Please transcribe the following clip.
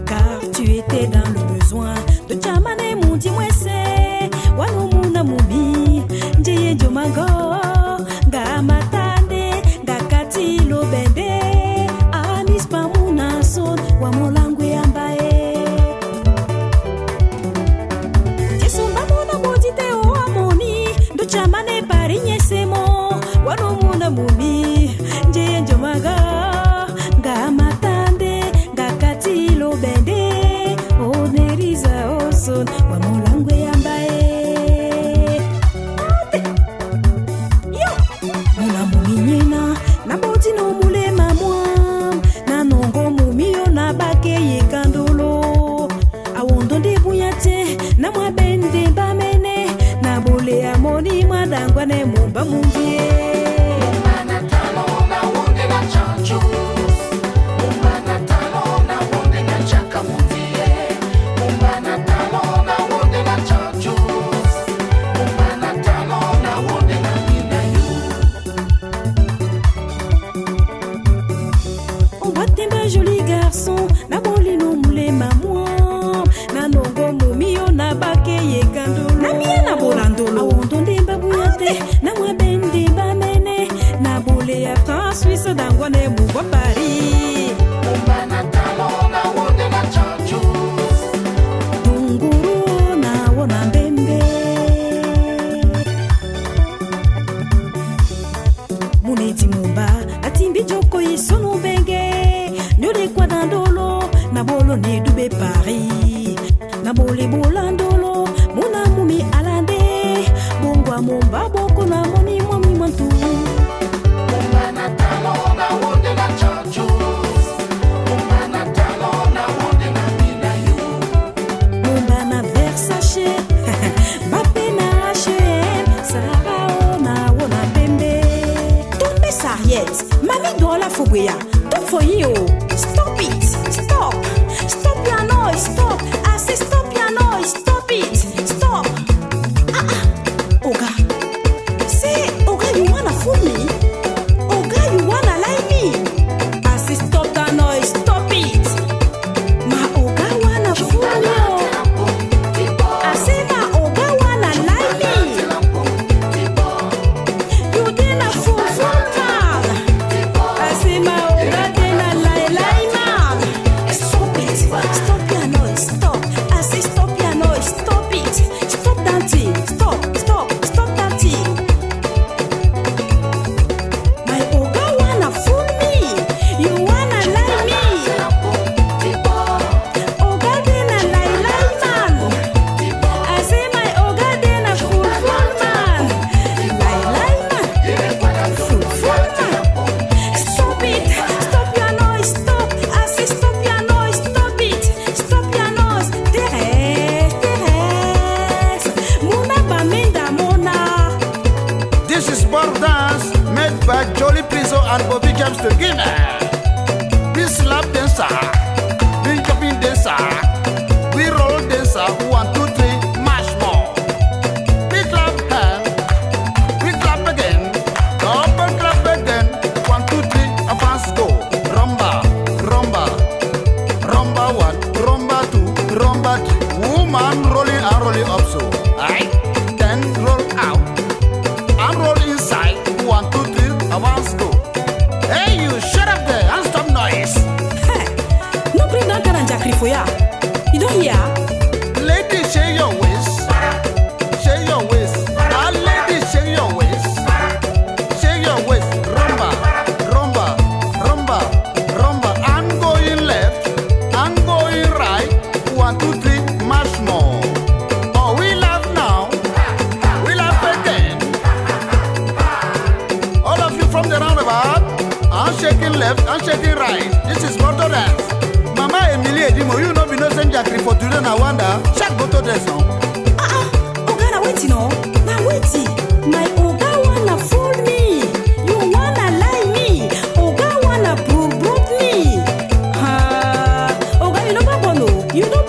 Car tu étais dans le besoin de Chamane Mundi Mwese Wanumuna Mumi Njeye Jomago Gamatande Gakati Lobende Anis Pamuna Son Wamolangwe Ambae Jesumba Muna Mudite Oamoni de Chamane Parinye Semo Wanumuna Mumi Njeye Jomago bende oneriza oson wa mulangwe yambae yo muna muminyena na boti no mulema mwa na nongo mumio na bake yekandolo awondo de buyate na mwa bende bamene na bole amoni madangwa ne mumba mumvie joli garçon na bolino mulema mwa na nongo mumio na bake yekandolo na mie na bolandolo awondo ndemba buyate na mwa bende bamene na bole ya France Suisse dangwa ne mubwa Paris Umbana talo na wonde na chanchus Dunguru na wona mbembe Muneti mumba atimbi joko isonu benge Nyole kwa dandolo na bolo ne dube Paris na bole bolandolo muna mumi alande bongwa mumba boko na moni mwami mantu Umbana talo na wonde na chanchus Umbana talo na wonde na minayu Umbana Versace Mbappé na H&M Sarao na wona bembe Tombe Sarriette Mami dola fuguya Don't for you Stop it Stop Stop your noise Stop I say stop your noise Stop it Stop Oga Say Oga you wanna fool me Oga you wanna lie me I say stop that noise Stop it Ma Oga wanna fool me I say ma Oga wanna lie me You didn't fool man I say ma Oga didn't lie man Stop it Stop your noise Stop I say stop your noise Stop it Stop that thing Stop that thing My Oga wanna fool me You wanna lie me Oga didn't lie man I say my Oga didn't fool man Lie man Fool man Stop it Stop your noise Stop I say stop your noise Stop it Stop your noise Teres Muna bamenda mona This is bar dance made by Jolly Pizzo and Bobby James together. We slap dancer, we jumping dancer, we roll dancer. 1, 2, 3, mash more. We clap hand, we clap again, up and clap again. 1, 2, 3, advance go. Rumba, rumba, rumba 1, rumba 2, rumba 3. Woman rolling and rolling up so. Aye, then roll out. And roll inside. 1, 2, 3, advance go. Hey, you shut up there and stop noise. Hey No bring that garanja krifoya You don't hear Lady, shake your waist. Shake your waist. Now, lady, shake your waist. Shake your waist. Rumba, rumba, rumba, rumba. I'm going left. I'm going right. 1, 2, 3, march more. Oh, we laugh now. We laugh again. All of you from the roundabout, I'm shaking left, I'm shaking right. This is Boto dance. Mama Emilie Edimo, you know, be no same Jackie for today. Now, wonder, check Boto dance now. Oga na wait no Na wait My Oga wanna fool me You wanna lie me Oga wanna prove me Oga you know Babono You know